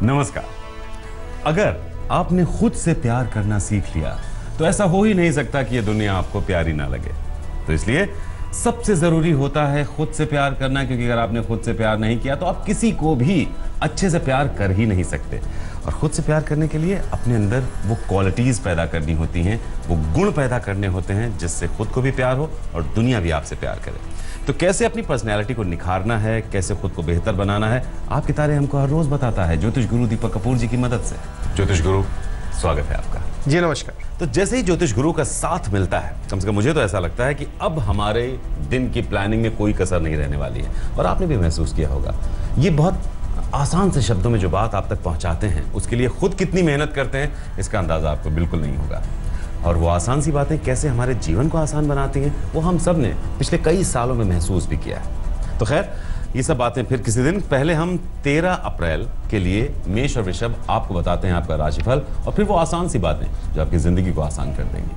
नमस्कार। अगर आपने खुद से प्यार करना सीख लिया तो ऐसा हो ही नहीं सकता कि यह दुनिया आपको प्यारी ना लगे। तो इसलिए सबसे जरूरी होता है खुद से प्यार करना, क्योंकि अगर आपने खुद से प्यार नहीं किया तो आप किसी को भी अच्छे से प्यार कर ही नहीं सकते। और खुद से प्यार करने के लिए अपने अंदर वो क्वालिटीज पैदा करनी होती हैं, वो गुण पैदा करने होते हैं जिससे खुद को भी प्यार हो और दुनिया भी आपसे प्यार करे। तो कैसे अपनी पर्सनैलिटी को निखारना है, कैसे खुद को बेहतर बनाना है, आपके तारे हमको हर रोज बताता है ज्योतिष गुरु दीपक कपूर जी की मदद से। ज्योतिष गुरु, स्वागत है आपका। जी नमस्कार। तो जैसे ही ज्योतिष गुरु का साथ मिलता है, कम से कम मुझे तो ऐसा लगता है कि अब हमारे दिन की प्लानिंग में कोई कसर नहीं रहने वाली है। और आपने भी महसूस किया होगा, ये बहुत आसान से शब्दों में जो बात आप तक पहुंचाते हैं उसके लिए खुद कितनी मेहनत करते हैं इसका अंदाजा आपको बिल्कुल नहीं होगा। और वो आसान सी बातें कैसे हमारे जीवन को आसान बनाती हैं वो हम सब ने पिछले कई सालों में महसूस भी किया है। तो खैर, ये सब बातें फिर किसी दिन। पहले हम 13 अप्रैल के लिए मेष और वृषभ आपको बताते हैं आपका राशिफल, और फिर वो आसान सी बातें जो आपकी जिंदगी को आसान कर देंगी।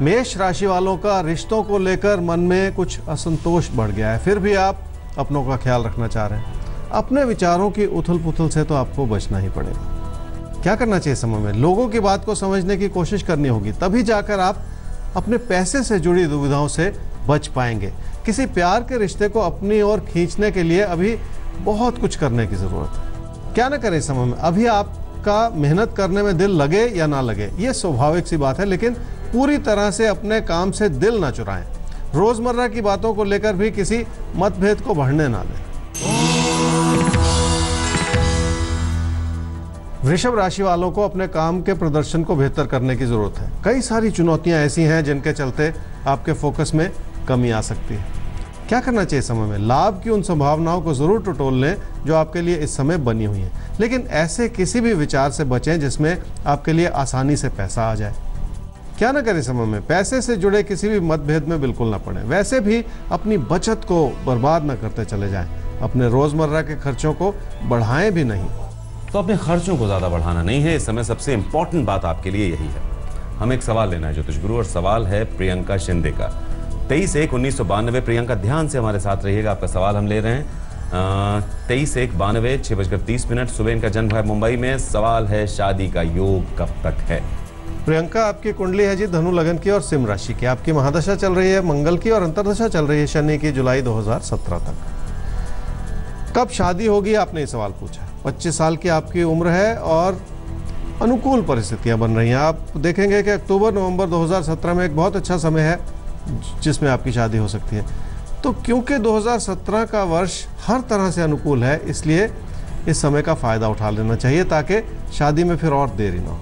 मेष राशि वालों का रिश्तों को लेकर मन में कुछ असंतोष बढ़ गया है, फिर भी आप अपनों का ख्याल रखना चाह रहे हैं। अपने विचारों की उथल पुथल से तो आपको बचना ही पड़ेगा। क्या करना चाहिए समय में? लोगों की बात को समझने की कोशिश करनी होगी, तभी जाकर आप अपने पैसे से जुड़ी दुविधाओं से बच पाएंगे। किसी प्यार के रिश्ते को अपनी ओर खींचने के लिए अभी बहुत कुछ करने की जरूरत है। क्या ना करें समय में? अभी आपका मेहनत करने में दिल लगे या ना लगे, ये स्वाभाविक सी बात है, लेकिन पूरी तरह से अपने काम से दिल ना चुराएं। रोजमर्रा की बातों को लेकर भी किसी मतभेद को बढ़ने ना दें। वृषभ राशि वालों को अपने काम के प्रदर्शन को बेहतर करने की जरूरत है। कई सारी चुनौतियां ऐसी हैं जिनके चलते आपके फोकस में कमी आ सकती है। क्या करना चाहिए समय में? लाभ की उन संभावनाओं को जरूर टटोल लें जो आपके लिए इस समय बनी हुई हैं, लेकिन ऐसे किसी भी विचार से बचें जिसमें आपके लिए आसानी से पैसा आ जाए। क्या ना करें समय में? पैसे से जुड़े किसी भी मतभेद में बिल्कुल ना पड़े। वैसे भी अपनी बचत को बर्बाद ना करते चले जाएं। अपने रोजमर्रा के खर्चों को बढ़ाएं भी नहीं। तो अपने खर्चों को ज्यादा बढ़ाना नहीं है। इस समय सबसे इंपॉर्टेंट बात आपके लिए यही है। हम एक सवाल लेना है ज्योतिष गुरु, और सवाल है प्रियंका शिंदे का। 23/1/1992। प्रियंका, ध्यान से हमारे साथ रहिएगा। आपका सवाल हम ले रहे हैं 23/1/92, 6:30। सुबह इनका जन्म है मुंबई में। सवाल है शादी का योग कब तक है? प्रियंका, आपकी कुंडली है जी धनु लगन की और सिंह राशि की। आपकी महादशा चल रही है मंगल की और अंतरदशा चल रही है शनि की, जुलाई 2017 तक। कब शादी होगी आपने ये सवाल पूछा। 25 साल की आपकी उम्र है और अनुकूल परिस्थितियां बन रही हैं। आप देखेंगे कि अक्टूबर-नवंबर 2017 में एक बहुत अच्छा समय है जिसमें आपकी शादी हो सकती है। तो क्योंकि 2017 का वर्ष हर तरह से अनुकूल है, इसलिए इस समय का फायदा उठा लेना चाहिए ताकि शादी में फिर और देरी ना हो।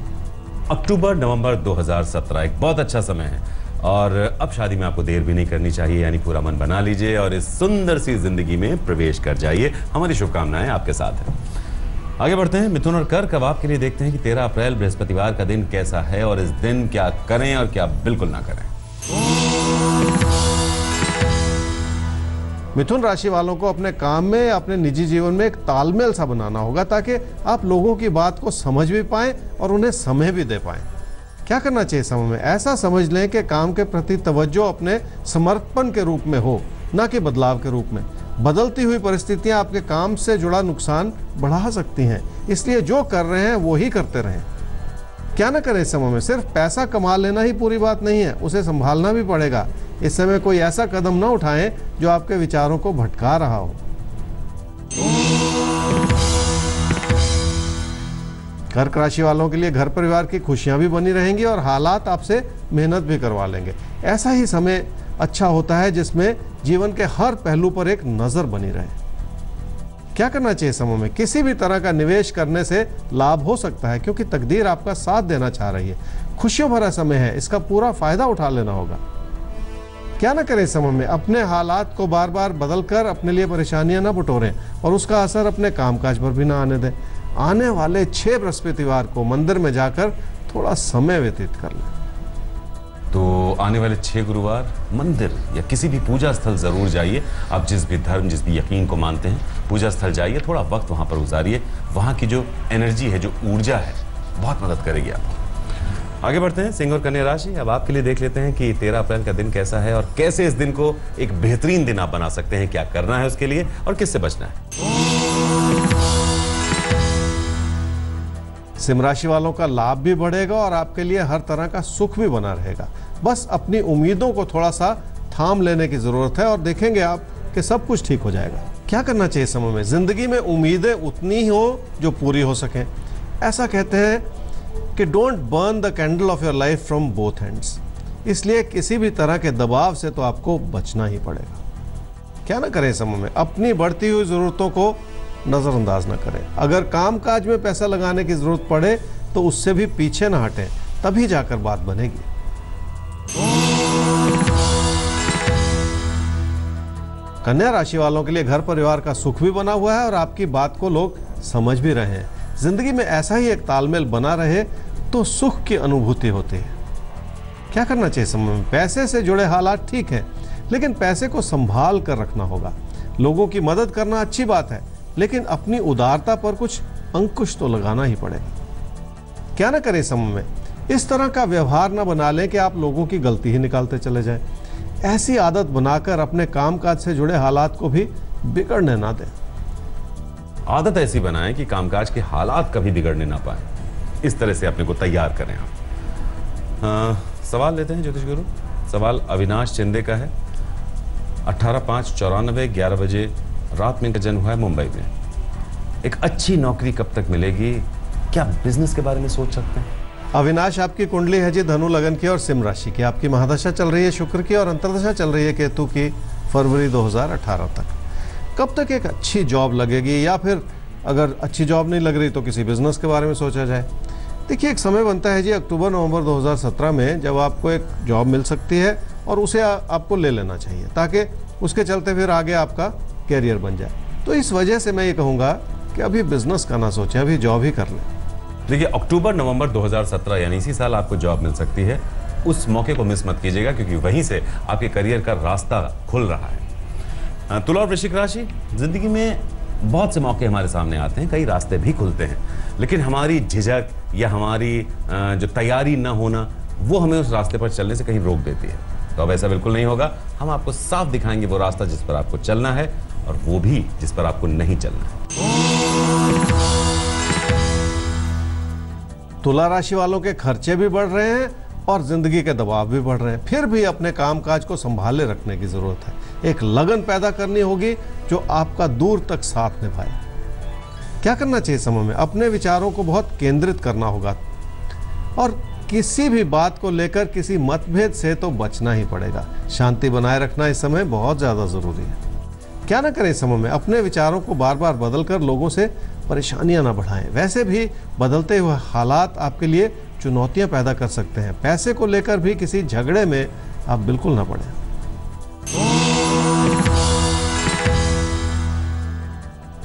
अक्टूबर-नवंबर 2017 एक बहुत अच्छा समय है, और अब शादी में आपको देर भी नहीं करनी चाहिए। यानी पूरा मन बना लीजिए और इस सुंदर सी जिंदगी में प्रवेश कर जाइए। हमारी शुभकामनाएं आपके साथ हैं। आगे बढ़ते हैं मिथुन और कर्क। अब आपके लिए देखते हैं कि 13 अप्रैल बृहस्पतिवार का दिन कैसा है, और इस दिन क्या करें और क्या बिल्कुल ना करें। मिथुन राशि वालों को अपने काम में, अपने निजी जीवन में एक तालमेल सा बनाना होगा ताकि आप लोगों की बात को समझ भी पाएं और उन्हें समय भी दे पाएं। क्या करना चाहिए समय में? ऐसा समझ लें कि काम के प्रति तवज्जो अपने समर्पण के रूप में हो, न कि बदलाव के रूप में। बदलती हुई परिस्थितियां आपके काम से जुड़ा नुकसान बढ़ा सकती हैं, इसलिए जो कर रहे हैं वो ही करते रहें। क्या ना करें इस समय में? सिर्फ पैसा कमा लेना ही पूरी बात नहीं है, उसे संभालना भी पड़ेगा। इस समय कोई ऐसा कदम ना उठाएं जो आपके विचारों को भटका रहा हो। कर्क राशि वालों के लिए घर परिवार की खुशियां भी बनी रहेंगी और हालात आपसे मेहनत भी करवा लेंगे। ऐसा ही समय अच्छा होता है जिसमें जीवन के हर पहलू पर एक नजर बनी रहे। क्या करना चाहिए समय में? किसी भी तरह का निवेश करने से लाभ हो सकता है क्योंकि तकदीर आपका साथ देना चाह रही है। खुशियों भरा समय है, इसका पूरा फायदा उठा लेना होगा। क्या ना करें समय में? अपने हालात को बार बार बदलकर अपने लिए परेशानियां ना बटोरें और उसका असर अपने कामकाज पर भी ना आने दें। आने वाले 6 बृहस्पतिवार को मंदिर में जाकर थोड़ा समय व्यतीत कर लें। तो आने वाले 6 गुरुवार मंदिर या किसी भी पूजा स्थल जरूर जाइए। आप जिस भी धर्म, जिस भी यकीन को मानते हैं, पूजा स्थल जाइए, थोड़ा वक्त वहां पर गुजारिए। वहां की जो एनर्जी है, जो ऊर्जा है, बहुत मदद करेगी आपको। आगे बढ़ते हैं सिंह और कन्या राशि। अब आपके लिए देख लेते हैं कि 13 अप्रैल का दिन कैसा है और कैसे इस दिन को एक बेहतरीन दिन आप बना सकते हैं, क्या करना है उसके लिए और किससे बचना है। सिंह राशि वालों का लाभ भी बढ़ेगा और आपके लिए हर तरह का सुख भी बना रहेगा। बस अपनी उम्मीदों को थोड़ा सा थाम लेने की जरूरत है और देखेंगे आप कि सब कुछ ठीक हो जाएगा। क्या करना चाहिए समय में? जिंदगी में उम्मीदें उतनी ही हो जो पूरी हो सकें। ऐसा कहते हैं कि don't burn the candle of your life from both hands. इसलिए किसी भी तरह के दबाव से तो आपको बचना ही पड़ेगा। क्या ना करें समय में? अपनी बढ़ती हुई जरूरतों को नजरअंदाज ना करें। अगर कामकाज में पैसा लगाने की जरूरत पड़े तो उससे भी पीछे ना हटें, तभी जाकर बात बनेगी। कन्या राशि वालों के लिए घर परिवार का सुख भी बना हुआ है और आपकी बात को लोग समझ भी रहे हैं। जिंदगी में ऐसा ही एक तालमेल बना रहे तो सुख की अनुभूति होती है। क्या करना चाहिए समय में? पैसे से जुड़े हालात ठीक है, लेकिन पैसे को संभाल कर रखना होगा। लोगों की मदद करना अच्छी बात है, लेकिन अपनी उदारता पर कुछ अंकुश तो लगाना ही पड़ेगा। क्या ना करें समय में? इस तरह का व्यवहार ना बना लें कि आप लोगों की गलती ही निकालते चले जाएं। ऐसी आदत बनाकर अपने कामकाज से जुड़े हालात को भी बिगड़ने ना दें। आदत ऐसी बनाएं कि कामकाज के हालात कभी बिगड़ने ना पाए। इस तरह से अपने को तैयार करें आप। सवाल लेते हैं ज्योतिष गुरु। सवाल अविनाश चिंदे का है। 18/5/94 11 बजे रात में इनका जन्म हुआ है मुंबई में। एक अच्छी नौकरी कब तक मिलेगी? क्या बिजनेस के बारे में सोच सकते हैं? अविनाश, आपकी कुंडली है जी धनु लगन की और सिंह राशि की। आपकी महादशा चल रही है शुक्र की और अंतर्दशा चल रही है केतु की फरवरी 2018 तक। कब तक एक अच्छी जॉब लगेगी, या फिर अगर अच्छी जॉब नहीं लग रही तो किसी बिजनेस के बारे में सोचा जाए? देखिए, एक समय बनता है जी अक्टूबर-नवंबर 2017 में, जब आपको एक जॉब मिल सकती है और उसे आपको ले लेना चाहिए ताकि उसके चलते फिर आगे आपका कैरियर बन जाए। तो इस वजह से मैं ये कहूँगा कि अभी बिजनेस का ना सोचें, अभी जॉब ही कर लें। देखिए, अक्टूबर-नवंबर 2017 यानी इसी साल आपको जॉब मिल सकती है। उस मौके को मिस मत कीजिएगा, क्योंकि वहीं से आपके करियर का रास्ता खुल रहा है। तुला और वृश्चिक राशि, जिंदगी में बहुत से मौके हमारे सामने आते हैं, कई रास्ते भी खुलते हैं, लेकिन हमारी झिझक या हमारी जो तैयारी ना होना, वो हमें उस रास्ते पर चलने से कहीं रोक देती है। तो अब ऐसा बिल्कुल नहीं होगा। हम आपको साफ दिखाएंगे वो रास्ता जिस पर आपको चलना है, और वो भी जिस पर आपको नहीं चलना है। तुला राशि वालों के खर्चे भी बढ़ रहे हैं और जिंदगी के दबाव भी बढ़ रहे हैं, फिर भी अपने कामकाज को संभाले रखने की जरूरत है। एक लगन पैदा करनी होगी जो आपका दूर तक साथ निभाए। क्या करना चाहिए समय में? अपने विचारों को बहुत केंद्रित करना होगा और किसी भी बात को लेकर किसी मतभेद से तो बचना ही पड़ेगा। शांति बनाए रखना इस समय बहुत ज्यादा जरूरी है। क्या ना करें समय में? अपने विचारों को बार बार बदल कर लोगों से परेशानियां ना बढ़ाएं। वैसे भी बदलते हुए हालात आपके लिए चुनौतियां पैदा कर सकते हैं। पैसे को लेकर भी किसी झगड़े में आप बिल्कुल ना पड़ें।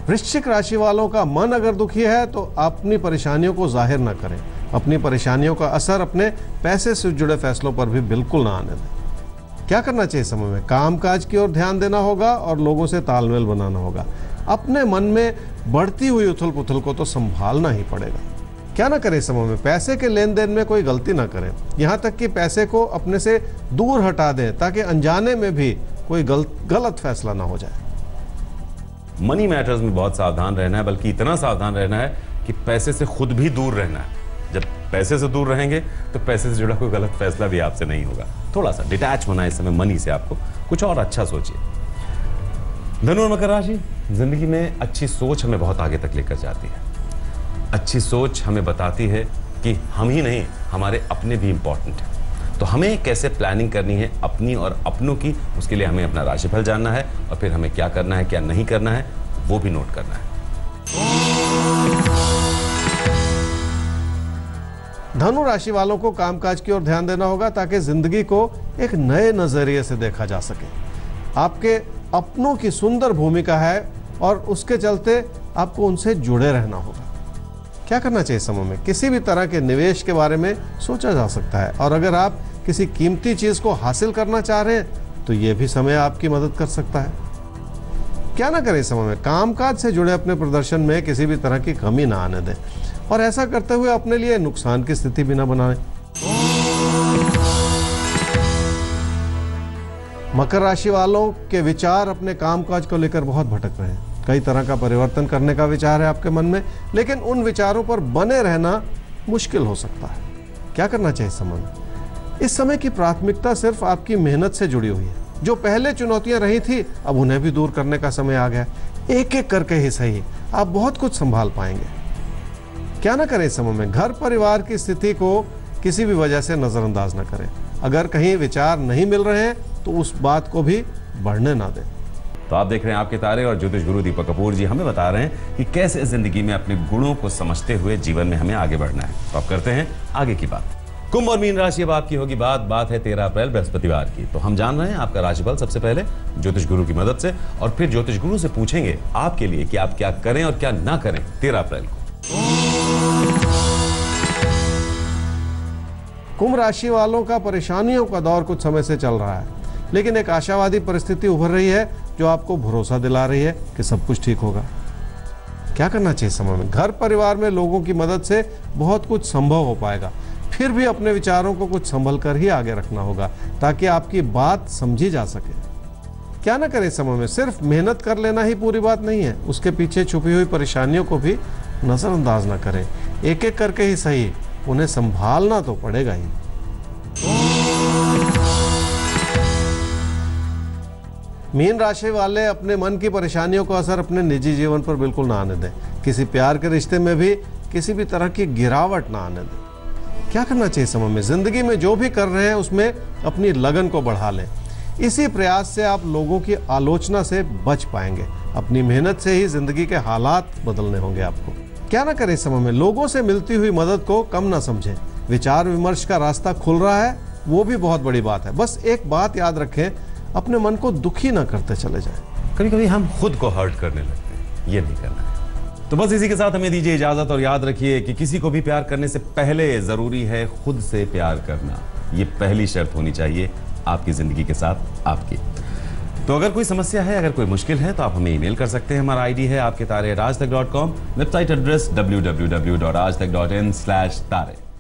वृश्चिक राशि वालों का मन अगर दुखी है तो अपनी परेशानियों को जाहिर ना करें। अपनी परेशानियों का असर अपने पैसे से जुड़े फैसलों पर भी बिल्कुल ना आने दें। क्या करना चाहिए समय में? कामकाज की ओर ध्यान देना होगा और लोगों से तालमेल बनाना होगा। अपने मन में बढ़ती हुई उथल पुथल को तो संभालना ही पड़ेगा। क्या ना करें समय में? पैसे के लेन देन में कोई गलती ना करें, यहाँ तक कि पैसे को अपने से दूर हटा दें ताकि अनजाने में भी कोई गलत फैसला ना हो जाए। मनी मैटर्स में बहुत सावधान रहना है, बल्कि इतना सावधान रहना है कि पैसे से खुद भी दूर रहना है। जब पैसे से दूर रहेंगे तो पैसे से जुड़ा कोई गलत फैसला भी आपसे नहीं होगा। थोड़ा सा डिटैच होना है इस समय मनी से। आपको कुछ और अच्छा सोचिए। धनु और मकर राशि, जिंदगी में अच्छी सोच हमें बहुत आगे तक लेकर जाती है। अच्छी सोच हमें बताती है कि हम ही नहीं, हमारे अपने भी इंपॉर्टेंट है। तो हमें कैसे प्लानिंग करनी है अपनी और अपनों की, उसके लिए हमें अपना राशिफल जानना है और फिर हमें क्या करना है क्या नहीं करना है वो भी नोट करना है। धनु राशि वालों को कामकाज की ओर ध्यान देना होगा ताकि जिंदगी को एक नए नजरिए से देखा जा सके। आपके अपनों की सुंदर भूमिका है और उसके चलते आपको उनसे जुड़े रहना होगा। क्या करना चाहिए समय में? किसी भी तरह के निवेश के बारे में सोचा जा सकता है, और अगर आप किसी कीमती चीज को हासिल करना चाह रहे हैं तो यह भी समय आपकी मदद कर सकता है। क्या ना करें समय में? कामकाज से जुड़े अपने प्रदर्शन में किसी भी तरह की कमी ना आने दें और ऐसा करते हुए अपने लिए नुकसान की स्थिति भी ना बनाएं। मकर राशि वालों के विचार अपने कामकाज को लेकर बहुत भटक रहे हैं। कई तरह का परिवर्तन करने का विचार है आपके मन में, लेकिन उन विचारों पर बने रहना मुश्किल हो सकता है। क्या करना चाहिए इस समय में? इस समय की प्राथमिकता सिर्फ आपकी मेहनत से जुड़ी हुई है। जो पहले चुनौतियां रही थी, अब उन्हें भी दूर करने का समय आ गया। एक एक करके ही सही, आप बहुत कुछ संभाल पाएंगे। क्या ना करें इस समय में? घर परिवार की स्थिति को किसी भी वजह से नजरअंदाज न करें। अगर कहीं विचार नहीं मिल रहे हैं तो उस बात को भी बढ़ने ना दें। तो आप देख रहे हैं आपके तारे, और ज्योतिष गुरु दीपक कपूर जी हमें बता रहे हैं कि कैसे जिंदगी में अपने गुणों को समझते हुए जीवन में हमें आगे बढ़ना है। तो आप करते हैं आगे की बात। कुंभ और मीन राशि, अब आपकी होगी बात है 13 अप्रैल बृहस्पतिवार की। तो हम जान रहे हैं आपका राशिफल सबसे पहले ज्योतिष गुरु की मदद से, और फिर ज्योतिष गुरु से पूछेंगे आपके लिए कि आप क्या करें और क्या ना करें 13 अप्रैल को। कुंभ राशि वालों का परेशानियों का दौर कुछ समय से चल रहा है, लेकिन एक आशावादी परिस्थिति उभर रही है जो आपको भरोसा दिला रही है कि सब कुछ ठीक होगा। क्या करना चाहिए समय में? घर परिवार में लोगों की मदद से बहुत कुछ संभव हो पाएगा। फिर भी अपने विचारों को कुछ संभल कर ही आगे रखना होगा ताकि आपकी बात समझी जा सके। क्या ना करें समय में? सिर्फ मेहनत कर लेना ही पूरी बात नहीं है, उसके पीछे छुपी हुई परेशानियों को भी नजरअंदाज ना करें। एक एक करके ही सही, उन्हें संभालना तो पड़ेगा ही। मीन राशि वाले अपने मन की परेशानियों को असर अपने निजी जीवन पर बिल्कुल ना आने दें। किसी प्यार के रिश्ते में भी किसी भी तरह की गिरावट ना आने दें। क्या करना चाहिए समय में? जिंदगी में जो भी कर रहे हैं उसमें अपनी लगन को बढ़ा लें। इसी प्रयास से आप लोगों की आलोचना से बच पाएंगे। अपनी मेहनत से ही जिंदगी के हालात बदलने होंगे आपको। क्या ना करें समय में? लोगों से मिलती हुई मदद को कम ना समझें। विचार विमर्श का रास्ता खुल रहा है, वो भी बहुत बड़ी बात है। बस एक बात याद रखें, अपने मन को दुखी ना करते चले जाएं। कभी कभी हम खुद को हर्ट करने लगते हैं, ये नहीं करना है। तो बस इसी के साथ हमें दीजिए इजाजत, और याद रखिए कि किसी को भी प्यार करने से पहले जरूरी है खुद से प्यार करना। ये पहली शर्त होनी चाहिए आपकी जिंदगी के साथ आपकी। तो अगर कोई समस्या है, अगर कोई मुश्किल है, तो आप हमें ईमेल कर सकते हैं। हमारा आईडी है आपके तारे @aajtak.com, वेबसाइट एड्रेस www.aajtak.in/tare।